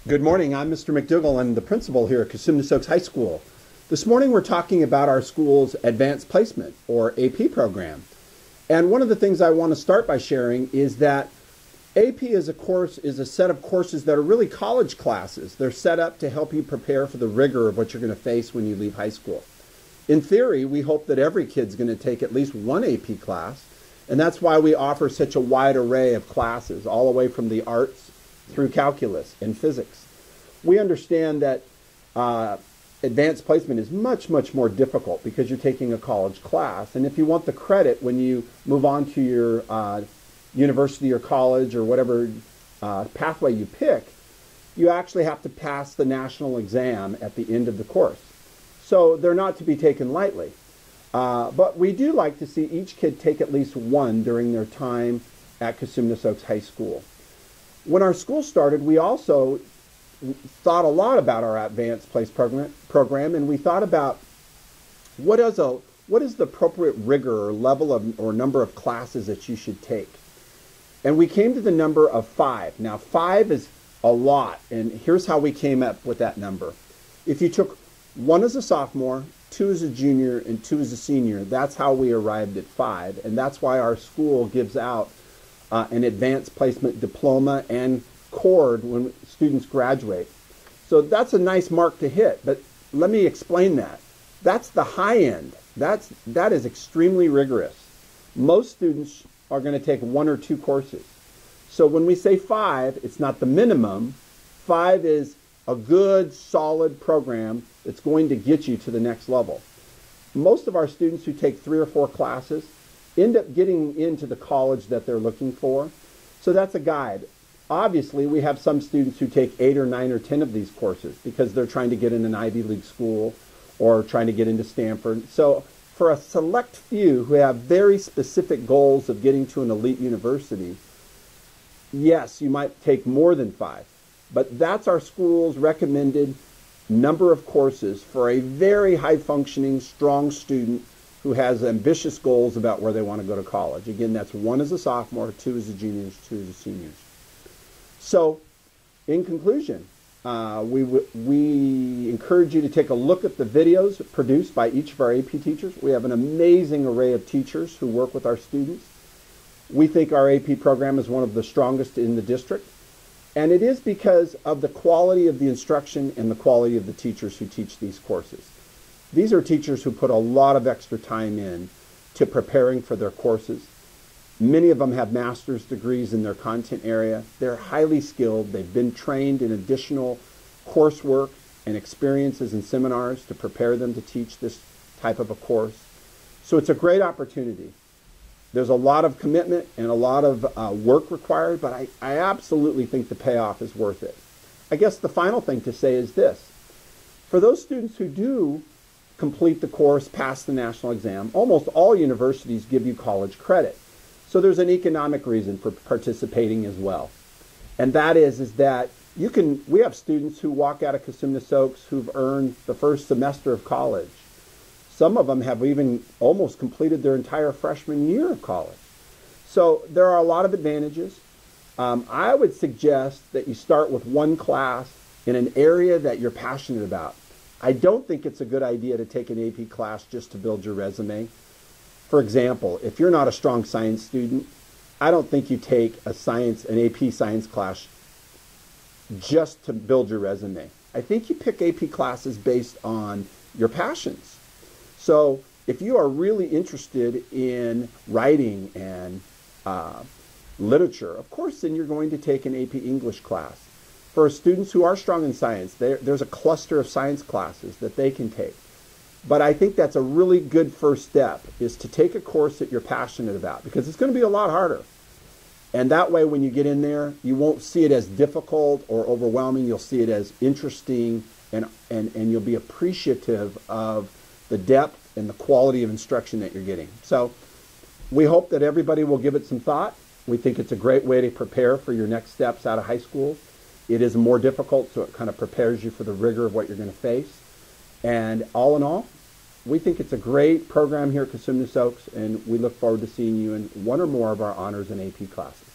Good morning. I'm Mr. McDougall and the principal here at Cosumnes Oaks High School. This morning we're talking about our school's Advanced Placement, or AP program. And one of the things I want to start by sharing is that AP is a set of courses that are really college classes. They're set up to help you prepare for the rigor of what you're going to face when you leave high school. In theory, we hope that every kid's going to take at least one AP class, and that's why we offer such a wide array of classes, all the way from the arts through calculus and physics. We understand that advanced placement is much, much more difficult because you're taking a college class. And if you want the credit when you move on to your university or college or whatever pathway you pick, you actually have to pass the national exam at the end of the course. So they're not to be taken lightly. But we do like to see each kid take at least one during their time at Cosumnes Oaks High School. When our school started, we also thought a lot about our advanced place program, and we thought about what is the appropriate rigor or level of or number of classes that you should take. And we came to the number of 5. Now 5 is a lot, and here's how we came up with that number. If you took 1 as a sophomore, 2 as a junior, and 2 as a senior, that's how we arrived at 5, and that's why our school gives out an advanced placement diploma and cord when students graduate. So that's a nice mark to hit, but let me explain that. That's the high end. That is extremely rigorous. Most students are going to take 1 or 2 courses. So when we say 5, it's not the minimum. 5 is a good, solid program that's going to get you to the next level. Most of our students who take 3 or 4 classes end up getting into the college that they're looking for. So that's a guide. Obviously, we have some students who take 8 or 9 or 10 of these courses because they're trying to get in an Ivy League school or trying to get into Stanford. So for a select few who have very specific goals of getting to an elite university, yes, you might take more than 5. But that's our school's recommended number of courses for a very high-functioning, strong student who has ambitious goals about where they want to go to college. Again, that's 1 as a sophomore, 2 as a junior, 2 as a senior. So, in conclusion, we encourage you to take a look at the videos produced by each of our AP teachers. We have an amazing array of teachers who work with our students. We think our AP program is one of the strongest in the district, and it is because of the quality of the instruction and the quality of the teachers who teach these courses. These are teachers who put a lot of extra time in to preparing for their courses. Many of them have master's degrees in their content area. They're highly skilled. They've been trained in additional coursework and experiences and seminars to prepare them to teach this type of a course. So it's a great opportunity. There's a lot of commitment and a lot of work required, but I absolutely think the payoff is worth it. I guess the final thing to say is this. For those students who do complete the course, pass the national exam, almost all universities give you college credit. So there's an economic reason for participating as well. And that is that we have students who walk out of Cosumnes Oaks who've earned the first semester of college. Some of them have even almost completed their entire freshman year of college. So there are a lot of advantages. I would suggest that you start with 1 class in an area that you're passionate about. I don't think it's a good idea to take an AP class just to build your resume. For example, if you're not a strong science student, I don't think you take an AP science class just to build your resume. I think you pick AP classes based on your passions. So if you are really interested in writing and literature, of course, then you're going to take an AP English class. For students who are strong in science, there's a cluster of science classes that they can take. But I think that's a really good first step, is to take a course that you're passionate about, because it's going to be a lot harder. And that way, when you get in there, you won't see it as difficult or overwhelming. You'll see it as interesting, and you'll be appreciative of the depth and the quality of instruction that you're getting. So we hope that everybody will give it some thought. We think it's a great way to prepare for your next steps out of high school. It is more difficult, so it kind of prepares you for the rigor of what you're going to face. And all in all, we think it's a great program here at Cosumnes Oaks, and we look forward to seeing you in 1 or more of our honors and AP classes.